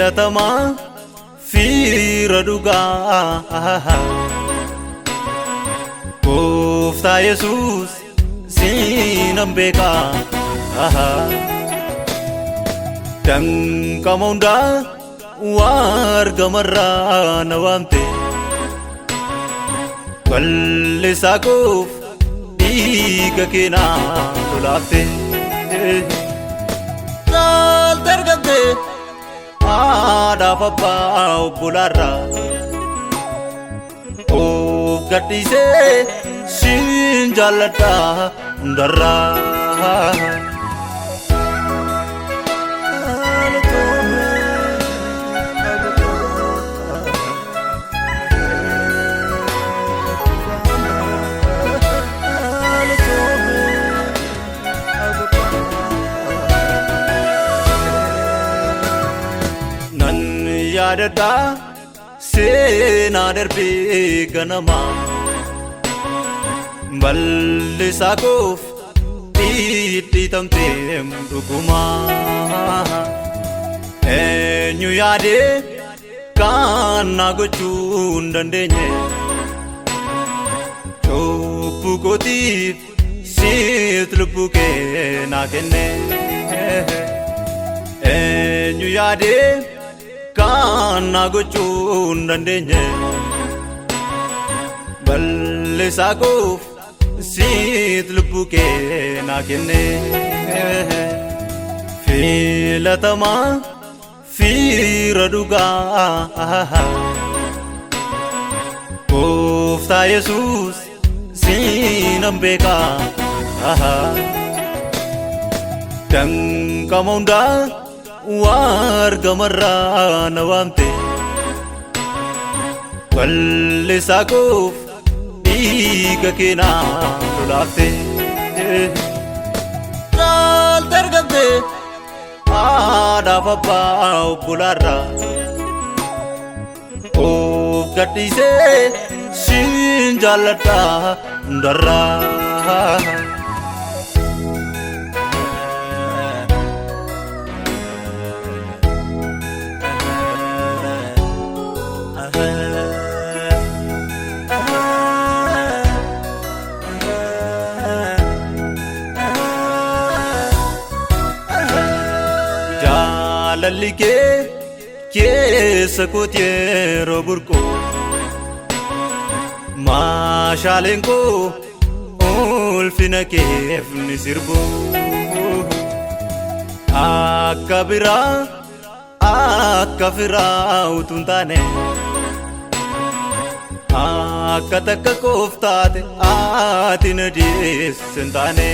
filatama fiira dhugaa Gooftaa Yesuus siinan beekaa danqama hundaa argamarraa na waamte balleessaa koof dhiiga kee naa lolaafte Naalti argamte haadhaaf abbaa obbolaarraa of gadhiisee siin jaalladha hundarraa yaadadha seenaa darbee ganama balleessaa koof dhidhiitamtee dhuguma eenyu yaadee kan na gochuu hin dandeenye cubbuu kootiif siif lubbuu kee naa kenne eenyu yaadee kan na gochuu hin dandeenye balleessaa koof siif lubbuu kee naa kenne filatama fiira dhugaa Gooftaa Yesuus siinan beekaa danqama hundaa argamarraa na waamte balleessaa koof dhiiga kee naa lolaafte Naalti argamte haadhaaf abbaa obbolaarraa of gadhiisee siin jaalladha hundarraa jaalalli kee keessa kooti yeroo burqu maashaaleen koo ulfina keef ni sirbu akka biraa akka firaa utuu hin taane akka takka koof taate ati na deesse hin taane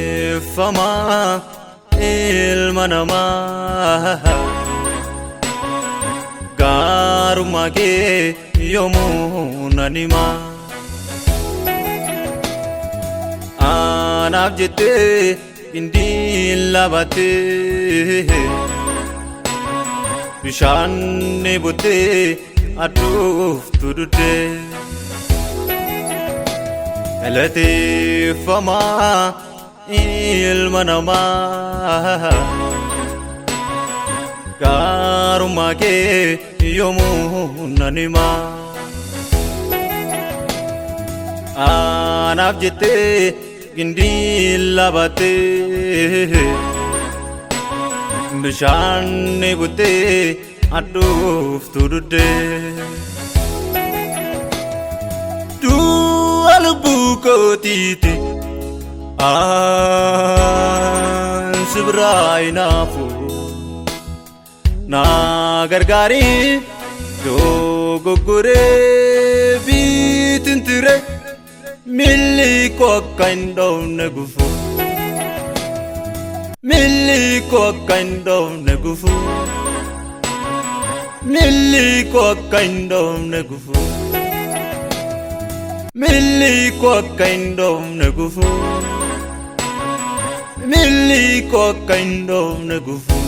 Lateeffamaa ilma namaa gaarummaa kee yoomuu nan himaa anaaf jettee indiin laabattee bishaan dheebottee adduuf tuduttee lateeffamaa ilma namaa gaarummaa kee yoomuu nan himaa anaaf jettee indiin laabattee bishaan dheebottee adduuf tuduttee lubbuu kootiiti si biraa hinaafu naa gargaarii dogoggoree biitintire milli koo akka hin dhoofne gufu milli koo akka hin dhoofne gufu milli koo akka hin dhoofne gufu milli koo akka hin dhoofne gufu Milli kokka hin dhoofne gufuu